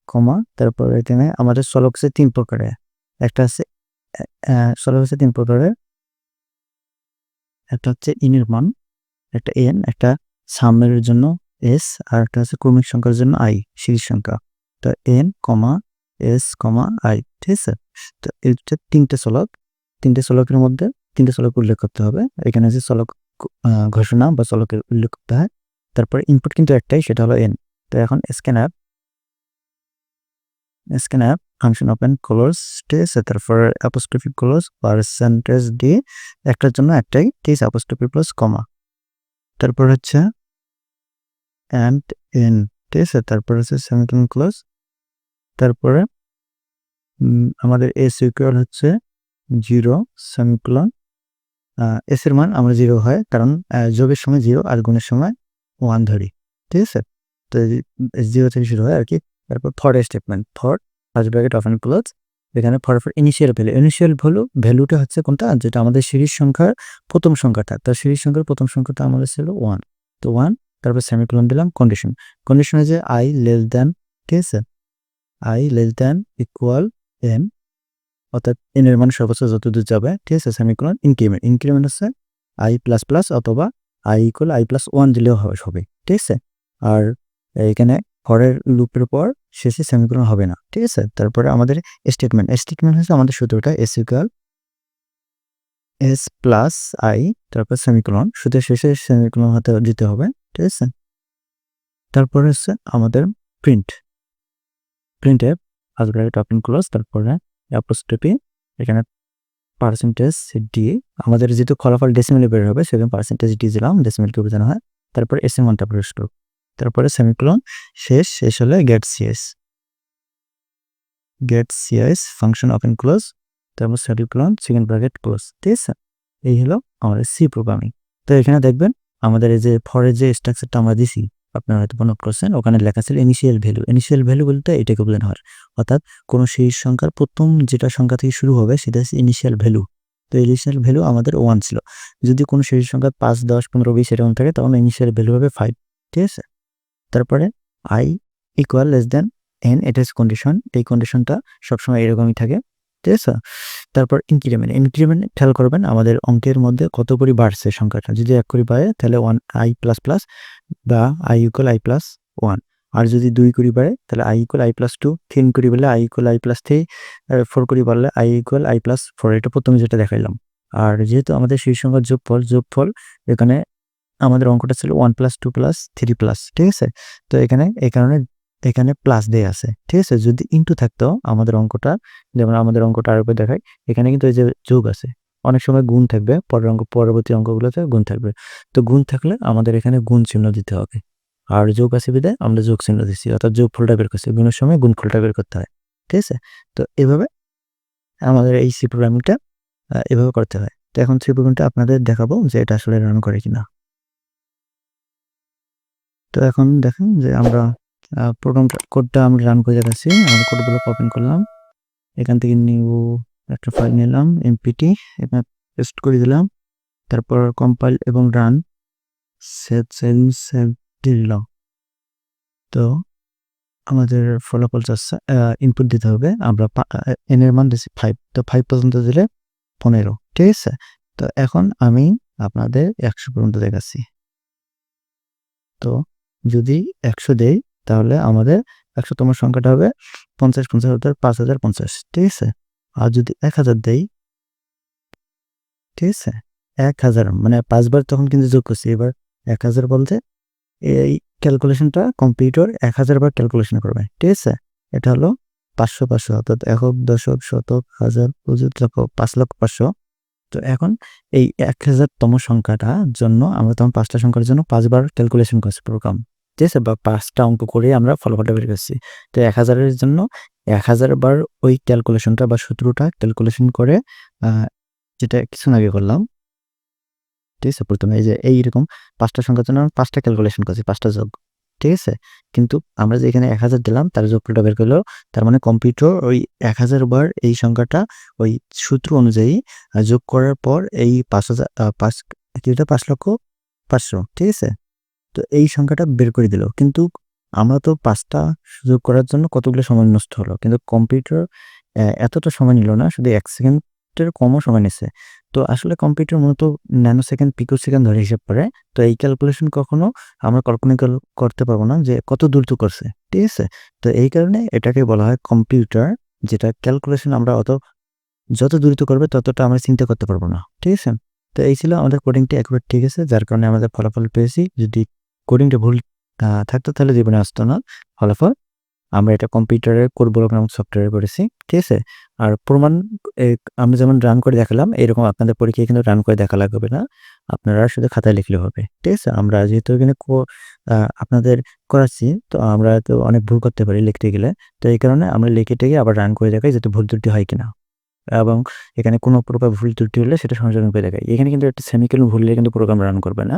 কমা, তারপর এখানে আমাদের চলক আছে 3 প্রকারের, একটা আছে চলক আছে 3 প্রকারের, একটা হচ্ছে ইনের মান, একটা এন, একটা সামের জন্য এস, আর একটা হচ্ছে ক্রমিক সংখ্যার জন্য আই, সিরিজ সংখ্যা। তো N comma S comma I, ঠিক আছে। তো এই হচ্ছে 3টে চলক, 3টে চলকের মধ্যে 3টে চলক উল্লেখ করতে হবে। এখানে যে চলক ঘোষণা বা চলকের উল্লেখ করতে হয়। তারপরে ইনপুট কিন্তু একটাই, সেটা হলো এন। তো এখন স্ক্যানআপ ফাংশন ওপেন ক্লোজ, ঠিক আছে, তারপর অ্যাপোস্ট্রফি ক্লোজ পার্সেন্টেজ দিয়ে একটার জন্য একটাই, ঠিক আছে, অ্যাপোস্ট্রফি ক্লোজ কমা, তারপর হচ্ছে অ্যান্ড এন, ঠিক আছে, তারপর হচ্ছে সেমিকোলন ক্লোজ, তারপরে আমাদের এস ইকুয়াল হচ্ছে 0 সেমিকোলন, এস এর মান আমরা 0 হয়, কারণ যোগের সময় 0 আর গুণের সময় 1 ধরি, ঠিক আছে। তো 0 থেকে শুরু হয় আর কি। তারপর for statement, for first bracket open close, এখানে ফর ইনিশিয়াল ভ্যালুটা হচ্ছে কোনটা, যেটা আমাদের সিরিজ সংখ্যার প্রথম সংখ্যাটা, তার সিরিজ সংখ্যার প্রথম সংখ্যাটা আমাদের ছিল 1, তো 1, তারপর সেমিকোলন দিলাম, কন্ডিশনে যে আই লেস দ্যান, ঠিক আছে, I less than equal N, অর্থাৎ এন এর মান সর্বোচ্চ যতদূর যাবে, ঠিক আছে, সেমিকোলন ইনক্রিমেন্ট হচ্ছে আই প্লাস প্লাস অথবা আই ইকুয়াল আই প্লাস 1 দিলেও হবে, ঠিক আছে। আর এখানে ফরের লুপের পর শেষে সেমিকোলন হবে না, ঠিক আছে। তারপরে আমাদের স্টেটমেন্ট হচ্ছে আমাদের সূত্রটা S equal S plus I, তারপর সেমিকোলন, সূত্রের শেষে সেমিকোলন হতে দিতে হবে, ঠিক আছে। তারপরে হচ্ছে আমাদের printf first bracket open close, তারপরে অ্যাপোস্ট্রফি, এখানে পার্সেন্টেজ দিয়ে আমাদের যেহেতু ফলাফল ডেসিমেলে বের হবে, সেখানে পার্সেন্টেজ ডি দিলাম, ডেসিমেলকে বোঝানো হয়। তারপরে এস এর মানটা প্রবেশ করব, তারপরে সেমিকোলন, শেষ হলে gate CS function open close, তারপর সেমিকোলন সেকেন্ড ব্র্যাকেট ক্লোজ, ঠিক আছে। এই হলো আমাদের সি প্রোগ্রামিং। তো এখানে দেখবেন আমাদের এই যে ফরের যে স্ট্রাকচারটা আমরা দিছি, আপনারা হয়তো নোট করছেন, ওখানে লেখা ছিল ইনিশিয়াল ভ্যালু বলতে এটাকে বোঝানো হয়, অর্থাৎ কোনো সিরিজ সংখ্যার প্রথম যেটা সংখ্যা থেকে শুরু হবে সেটা হচ্ছে ইনিশিয়াল ভ্যালু। তো ইনিশিয়াল ভ্যালু আমাদের 1 ছিল। যদি কোনো সিরিজ সংখ্যা 5, 10, 15, 20 এরকম থাকে, তখন ইনিশিয়াল ভ্যালু হবে 5, ঠিক আছে। তারপরে I equal less than n, এটা হচ্ছে কন্ডিশন, এই কন্ডিশনটা সবসময় এরকমই থাকে, ঠিক আছে। তারপর ইনক্রিমেন্ট খেয়াল করবেন আমাদের অঙ্কের মধ্যে কত করে বাড়ছে সংখ্যাটা, যদি 1 করে বাড়ে তাহলে 1 আই প্লাস প্লাস বা আই ইকুয়াল আই প্লাস 1, আর যদি 2 করে বাড়ে তাহলে আই ইকুয়াল আই প্লাস 2, 3 করে বাড়লে আই ইকুয়াল আই প্লাস 3, 4 করে বাড়লে আই ইকুয়াল আই প্লাস 4, এটা প্রথমে যেটা দেখাইলাম। আর যেহেতু আমাদের সেই সংখ্যার যোগফল এখানে আমাদের অঙ্কটা ছিল 1 প্লাস 2 প্লাস 3 প্লাস, ঠিক আছে। তো এই কারণে এখানে প্লাস দেয়া আছে, ঠিক আছে। যদি ইনটু থাকতো আমাদের অঙ্কটা, যেমন আমাদের অঙ্কটা আরেকবার দেখাই, এখানে কিন্তু এই যে যোগ আছে, অনেক সময় গুণ থাকবে, পরবর্তী অঙ্কগুলোতে গুণ থাকবে। তো গুণ থাকলে আমাদের এখানে গুণ চিহ্ন দিতে হবে, আর যোগ আছে বিধায় আমরা যোগ চিহ্ন দিচ্ছি, অর্থাৎ যোগফলটা বের করছি, গুণের সময় গুণফলটা বের করতে হয়। ঠিক আছে? তো এভাবে আমাদের এই সি প্রোগ্রামিংটা এভাবে করতে হয়। তো এখন সি প্রোগ্রামটা আপনাদের দেখাবো যে এটা আসলে রান করে কিনা। তো এখন দেখেন যে আমরা কোডটা আমরা রান করে দেখাচ্ছি। আমরা কোডগুলো ওপেন করলাম। এখান থেকে নিউ একটা ফাইল নিলাম এমপিটি, এখানে পেস্ট করে দিলাম। তারপর কম্পাইল এবং রান সেভ দিলাম। তো আমাদের ফলাফল চাচ্ছে ইনপুট দিতে হবে। আমরা n এর মান দিচ্ছি 5, তো 5 পর্যন্ত দিলে 15। ঠিক আছে? তো এখন আমি আপনাদের 100 পর্যন্ত দেখাচ্ছি। তো যদি 100 দেই তাহলে আমাদের 100তম সংখ্যাটা হবে 50, 50,000, 5050। ঠিক আছে? আর যদি 1000 দেই, ঠিক আছে? 1000 মানে 5 বার তখন কিন্তু যোগ করছি। এবার 1000 বলতে এই ক্যালকুলেশনটা কম্পিউটার 1000 বার ক্যালকুলেশন করবে। ঠিক আছে? এটা হলো 500, 500 অর্থাৎ একক, দশক, শতক, হাজার, অযুত, লক্ষ, 5,500,000। তো এখন এই 1000তম সংখ্যাটার জন্য আমরা তখন 5টা সংখ্যার জন্য 5 বার ক্যালকুলেশন করছি প্রোগ্রাম। ঠিক আছে? বা 5টা অঙ্ক করে আমরা ফলাফলটা বের করছি। তো 1000-এর জন্য 1000 বার ওই ক্যালকুলেশনটা বা সূত্রটা ক্যালকুলেশন করে যেটা কিছুক্ষণ আগে করলাম। ঠিক আছে? প্রথমে এই যে এইরকম 5টা সংখ্যার জন্য 5টা ক্যালকুলেশন করছি, 5টা যোগ। ঠিক আছে? কিন্তু আমরা যে এখানে 1000 দিলাম তার যোগফলটা বের করলো। তার মানে কম্পিউটার ওই 1000 বার এই সংখ্যাটা ওই সূত্র অনুযায়ী যোগ করার পর এই 5000 কি এটা 5,500,000। ঠিক আছে? তো এই সংখ্যাটা বের করে দিল। কিন্তু আমরা তো 5টা যোগ করার জন্য কতগুলো সময় নষ্ট হলো। কিন্তু কম্পিউটার এতটা সময় নিল না, শুধু 1 সেকেন্ডের কমও সময় নিছে। তো আসলে কম্পিউটার মূলত ন্যানো সেকেন্ড, পিকো সেকেন্ড ধরে হিসাব করে। তো এই ক্যালকুলেশন কখনো আমরা কল্পনা করতে পারবো না যে কত দ্রুত করছে। ঠিক আছে? তো এই কারণে এটাকে বলা হয় কম্পিউটার, যেটা ক্যালকুলেশন আমরা যত দ্রুত করবে ততটা আমরা চিন্তা করতে পারবো না। ঠিক আছে? তো এই ছিল আমাদের কোডিংটা একেবারে ঠিক আছে, যার কারণে আমাদের ফলাফল পেয়েছি। যদি কোডিংটা ভুল থাকতো তাহলে জীবনে আসতো না ফলাফল। আমরা এটা কম্পিউটারের কোড ব্লক নামক সফটওয়্যারে করেছি। ঠিক আছে? আর প্রমাণ আমরা যেমন রান করে দেখালাম, এরকম আপনাদের পরীক্ষায় কিন্তু রান করে দেখা লাগবে না। আপনারা শুধু খাতায় লিখলে হবে। ঠিক আছে? আমরা যেহেতু এখানে আপনাদের করাচ্ছি, তো আমরা তো অনেক ভুল করতে পারি লিখতে গেলে। তো এই কারণে আমরা লিখে টেকে আবার রান করে দেখাই যাতে ভুল ত্রুটি হয় কিনা। এবং এখানে কোনো প্রকার ভুল ত্রুটি হলে সেটা সংশোধন করে দেখাই। এখানে কিন্তু একটা সেমিকোলন ভুল হলে কিন্তু প্রোগ্রাম রান করবে না।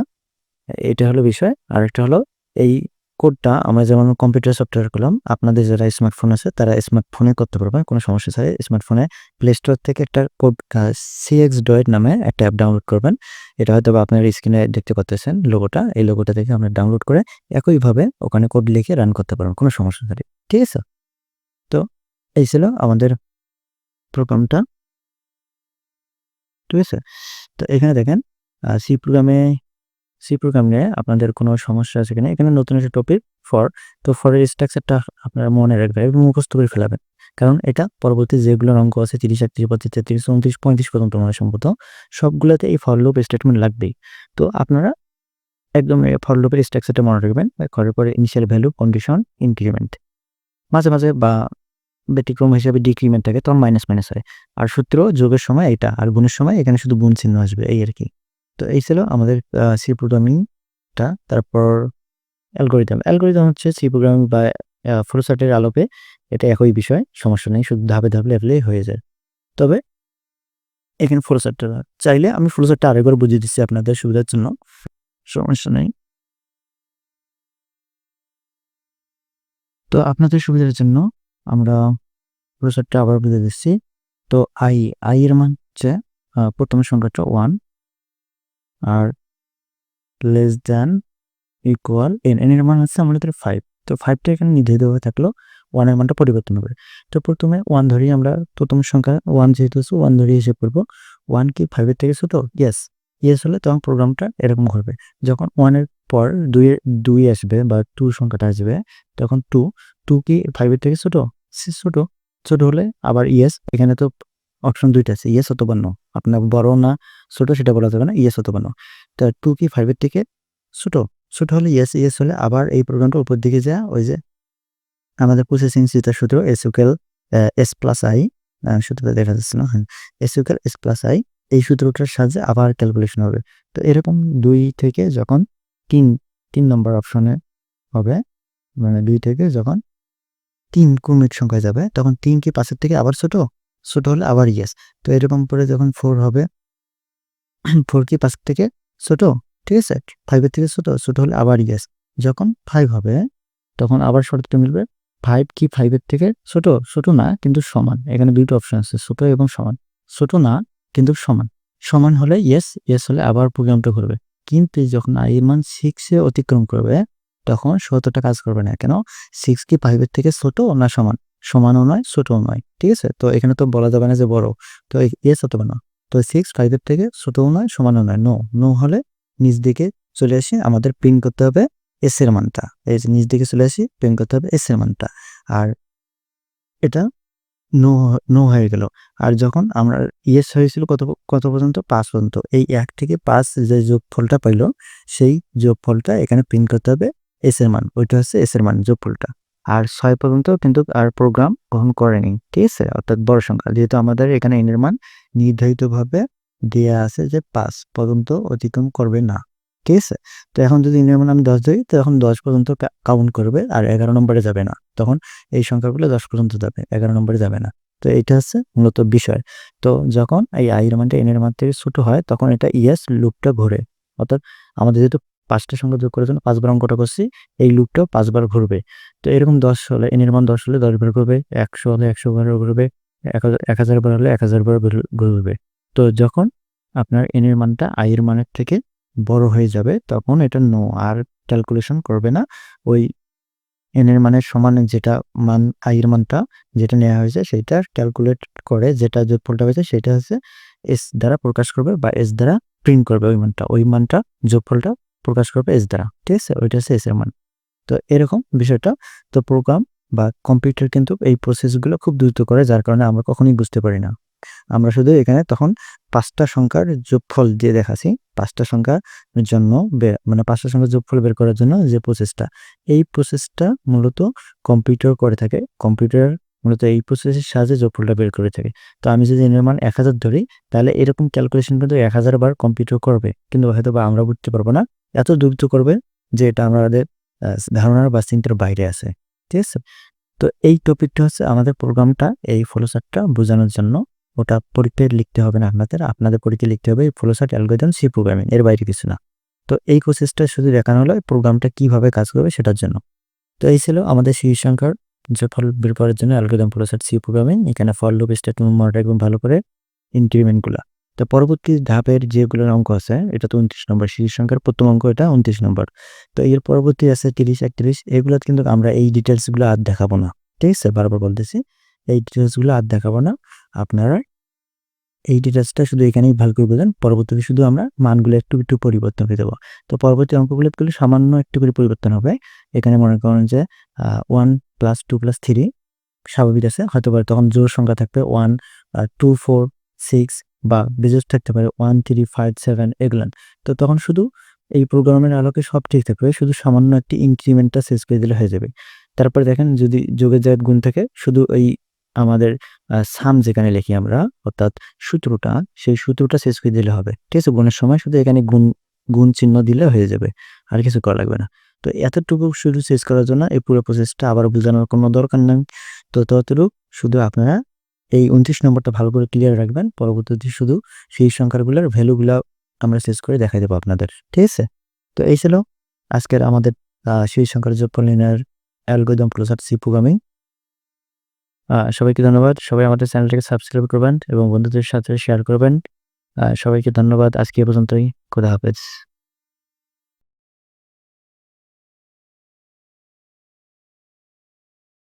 এটা হলো বিষয়। আরেকটা হলো এই কোডটা আমরা যেমন কম্পিউটার সফটওয়্যার করলাম, আপনাদের যারা স্মার্টফোন আছে তারা স্মার্টফোনে করতে পারবেন, কোনো সমস্যা ছাড়াই। স্মার্টফোনে প্লে স্টোর থেকে একটা কোড CXDoit নামে একটা অ্যাপ ডাউনলোড করবেন। এটা হয়তোবা আপনার স্ক্রিনে দেখতে পাচ্ছেন লোগোটা। এই লোগোটা থেকে আমরা ডাউনলোড করে একইভাবে ওখানে কোড লিখে রান করতে পারবেন, কোনো সমস্যা ছাড়াই। ঠিক আছে? তো এই ছিল আমাদের প্রোগ্রামটা। ঠিক আছে? তো এখানে দেখেন সি প্রোগ্রামে নিয়ে আপনাদের কোনো সমস্যা আছে কিনা? এখানে নতুন একটা টপিক ফর। তো ফরের স্ট্রাকচারটা আপনারা মনে রাখবেন এবং মুখস্থ করে ফেলাবেন। কারণ এটা পরবর্তী যেগুলো অঙ্ক আছে 30, 31, 32, 33, 34, 35 পর্যন্ত মনে হয় সম্ভবত, সবগুলাতে এই ফর লুপ স্টেটমেন্ট লাগবেই। তো আপনারা একদম এই ফর লুপের স্ট্রাকচারটা মনে রাখবেন। করার পরে ইনিশিয়াল ভ্যালু, কন্ডিশন, ইনক্রিমেন্ট। মাঝে, মাঝে বা ব্যতিক্রম হিসেবে ডিক্রিমেন্ট থাকে, তখন মাইনাস, মাইনাস হয়। আর সূত্র যোগের সময় এটা, আর গুণের সময় এখানে শুধু গুণ চিহ্ন আসবে, এই আরকি। তো এই ছিল আমাদের সি প্রোগ্রামিংটা। তারপর অ্যালগরিদম হচ্ছে সি প্রোগ্রামিং বা ফ্লোচার্টের আলোকে এটা একই বিষয়, সমস্যা নেই, শুধু ধাপে ধাপে লেভেলেই হয়ে যায়। তবে এখানে ফ্লোচার্টটা চাইলে আমি ফ্লোচার্টটা আরেকবার বুঝিয়ে দিচ্ছি আপনাদের সুবিধার জন্য, সমস্যা নেই। তো আপনাদের সুবিধার জন্য আমরা ফ্লোচার্টটা আবার বুঝিয়ে দিচ্ছি। তো আই এর মান হচ্ছে প্রথম সংখ্যাটা 1 আর লেস দ্যান ইকুয়াল এন এর মান হচ্ছে আমাদের 5। তো 5টা এখানে নির্ধারিতভাবে থাকলো, 1 এর মানটা পরিবর্তন হবে। তো প্রথমে 1 ধরি, আমরা প্রথম সংখ্যা 1 যেহেতু আছে 1 ধরে হিসেব করব। 1 কি 5 এর থেকে ছোট? ইয়েস হলে তখন প্রোগ্রামটা এরকম করবে। যখন 1 এর পর 2 আসবে বা 2 সংখ্যাটা আসবে, তখন 2 কি 5 এর থেকে ছোট? ছোট। ছোট হলে আবার ইয়েস। এখানে তো অপশন 2টা আছে, ইয়েস অথবা নো। আপনার বড় না ছোট সেটা বলা যাবে না, ইয়েস অথবা নো। তা 2 কি 5 এর থেকে ছোট? ছোট হলে ইয়েস হলে আবার এই প্রোগ্রামটা উপর দিকে যায়, ওই যে আমাদের প্রসেসিং স্পিডের সূত্র এসকিউএল এস প্লাস আই, সূত্রটা দেখা যাচ্ছে না? হ্যাঁ, এসকিউএল এস প্লাস আই, এই সূত্রটার সাহায্যে আবার ক্যালকুলেশন হবে। তো এরকম 2 থেকে যখন 3 নম্বর অপশনে হবে মানে 2 থেকে যখন 3 ক্রমিক সংখ্যায় যাবে তখন 3 কি 5 এর থেকে আবার ছোট? ছোট হলে আবার ইয়েস। তো এরকম করে যখন 4 হবে 4 কি 5 এর থেকে ছোট? ঠিক আছে? 5 এর থেকে ছোট? ছোট হলে আবার ইয়েস। যখন 5 হবে তখন আবার শর্তটা মিলবে 5 কি 5 এর থেকে ছোট? ছোট না কিন্তু সমান। এখানে 2 টা অপশন আছে ছোট এবং সমান। ছোট না কিন্তু সমান। সমান হলে ইয়েস, ইয়েস হলে আবার প্রোগ্রামটা ঘুরবে। কিন্তু যখন i এর মান 6 এ অতিক্রম করবে তখন শর্তটা কাজ করবে না। কেন? 6 কি 5 এর থেকে ছোট না সমান? সমানও নয়, ছোটও নয়। ঠিক আছে? তো এখানে তো বলা যাবে না যে বড়। তো ইয়েস অথবা না। তো 6 5 এর থেকে ছোটও নয়, সমানও নয়। নো, নো হলে নিচ দিকে চলে আসি আমাদের প্রিন্ট করতে হবে s এর মানটা। এই যে নিচ দিকে চলে আসি প্রিন্ট করতে হবে s এর মানটা। আর এটা নো, নো হয়ে গেল। আর যখন আমরা ইয়েস হয়েছিল কত পর্যন্ত? 5 পর্যন্ত। এই 1 থেকে 5 যে যোগফলটা পাইল সেই যোগফলটা এখানে প্রিন্ট করতে হবে s এর মান। ওইটা হচ্ছে s এর মান যোগফলটা। আর 6 পর্যন্ত কিন্তু আর প্রোগ্রাম গ্রহণ করেনি। ঠিক আছে? অর্থাৎ বড় সংখ্যা। যেহেতু আমাদের এখানে n এর মান নির্ধারিতভাবে দেয়া আছে যে 5 পর্যন্ত অতিক্রম করবে না। ঠিক আছে? তো এখন যদি n এর মান আমি 10 ধরি তো এখন 10 পর্যন্ত কাউন্ট করবে আর 11 নম্বরে যাবে না। তখন এই সংখ্যাগুলো 10 পর্যন্ত যাবে, 11 নম্বরে যাবে না। তো এইটা হচ্ছে মূলত বিষয়। তো যখন এই i এর মানটা n এর মান থেকে ছোট হয় তখন এটা ইয়েস লুপটা ঘোরে। অর্থাৎ আমাদের যেহেতু 5 টা সংখ্যা যোগ করার জন্য 5 বার অঙ্কটা করছি, এই লুপটাও 5 বার ঘুরবে। তো এরকম 10 হলে n এর মান 10 হলে 10 বার ঘুরবে, 100 হলে 100 বার ঘুরবে, 1000 বার হলে 1000 বার ঘুরবে। তো যখন আপনার n এর মানটা i এর মানের থেকে বড় হয়ে যাবে তখন এটা নো আর ক্যালকুলেশন করবে না। ওই n এর মানের সমান যেটা মান i এর মানটা যেটা নেওয়া হয়েছে সেটা ক্যালকুলেট করে যেটা যোগফলটা হয়েছে সেটা হচ্ছে s দ্বারা প্রকাশ করবে বা s দ্বারা প্রিন্ট করবে ওই মানটা। ওই মানটা যোগফলটা প্রকাশ করবে s দ্বারা। ঠিক আছে? ওইটা হচ্ছে s এর মান। তো এরকম বিষয়টা। তো প্রোগ্রাম বা কম্পিউটার কিন্তু এই প্রসেসগুলো খুব দ্রুত করে যার কারণে আমরা কখনোই বুঝতে পারি না। আমরা শুধু এখানে তখন 5 টা সংখ্যার যোগফল দিয়ে দেখাচ্ছি। 5 টা সংখ্যার জন্য মানে 5 টা সংখ্যার যোগফল বের করার জন্য যে প্রসেসটা, এই প্রসেসটা মূলত কম্পিউটার করে থাকে। কম্পিউটার মূলত এই প্রসেসের সাহায্যে যোগফলটা বের করে থাকে। তো আমি যদি n এর মান 1000 ধরি তাহলে এরকম ক্যালকুলেশন কিন্তু 1000 বার কম্পিউটার করবে। কিন্তু হয়তোবা আমরা বুঝতে পারবো না। এত দ্রুত করবে যে এটা আমাদের ধারণার বা চিন্তার বাইরে আছে। ঠিক আছে? তো এই টপিকটা হচ্ছে আমাদের প্রোগ্রামটা এই ফ্লোচার্টটা বোঝানোর জন্য। ওটা পরীক্ষায় লিখতে হবে না আপনাদের। আপনাদের পরীক্ষায় লিখতে হবে এই ফ্লোচার্ট অ্যালগরিদম সি প্রোগ্রামিং এর বাইরে কিছু না। তো এই প্রসেসটা শুধু দেখানো হলো প্রোগ্রামটা কিভাবে কাজ করবে সেটার জন্য। তো এই ছিল আমাদের সিরিজ সংখ্যার যোগফল বের করার জন্য অ্যালগরিদম ফ্লোচার্ট সি প্রোগ্রামিং। এখানে ফর লুপ স্টেটমেন্ট মনে রাখবেন ভালো করে, ইনক্রিমেন্টগুলা। তো পরবর্তী ধাপের যেগুলো অঙ্ক আছে এটা তো 29 নম্বর সিরিজ সংখ্যার প্রথম অঙ্ক এটা 29 নম্বর। তো এর পরবর্তী আছে 30, 31 এগুলা কিন্তু আমরা এই ডিটেইলস গুলো আর দেখাবো না। ঠিক আছে? বারবার বলতেছি। এই ডিটেইলস গুলো আর দেখাবো না। আপনারা এই ডিটেইলসটা শুধু এখানেই ভালো করে বুঝেন। পরবর্তীতে শুধু আমরা মানগুলো একটু, একটু পরিবর্তন করে দেবো। তো পরবর্তী অঙ্কগুলো সামান্য একটু করে পরিবর্তন হবে। এখানে মনে করেন যে 1 + 2 + 3 স্বাভাবিক আছে। হয়তোবা তখন জোড় সংখ্যা থাকবে 1, 2, 4, 6 বা বিজোড় থাকতে পারে 1, 3, 5, 7 এগুলান। তো তখন শুধু এই প্রোগ্রামের আলোকে সব ঠিক থাকবে। শুধু সামান্য একটি ইনক্রিমেন্টটা শেষ করে দিলে হয়ে যাবে। তারপরে দেখেন যদি যোগের জায়গায় গুণ থাকে শুধু এই আমাদের সাম যেখানে লিখি আমরা অর্থাৎ সূত্রটা, সেই সূত্রটা শেষ করে দিলে হবে। ঠিক আছে? গুণের সময় শুধু এখানে গুণ চিহ্ন দিলে হয়ে যাবে। আর কিছু করা লাগবে না। তো এতটুকু শুধু শেষ করার জন্য এই পুরো প্রসেসটা আবার বোঝানোর কোনো দরকার নাই। তো ততটুকু শুধু আপনারা এই 29 নম্বরটা ভালো করে ক্লিয়ার রাখবেন। পরবর্তীতে শুধু সেই সংখ্যাগুলোর ভ্যালুগুলা আমরা শেষ করে দেখাই দেব আপনাদের। ঠিক আছে? তো এই ছিল আজকের আমাদের সেই সংখ্যার যোগফল নির্ণয়ের অ্যালগরিদম ফ্লোচার্ট সি প্রোগ্রামিং। সবাইকে ধন্যবাদ। সবাই আমাদের চ্যানেলটাকে সাবস্ক্রাইব করবেন এবং বন্ধুদের সাথে শেয়ার করবেন। সবাইকে ধন্যবাদ। আজকে এ পর্যন্তই। খোদা হাফেজ।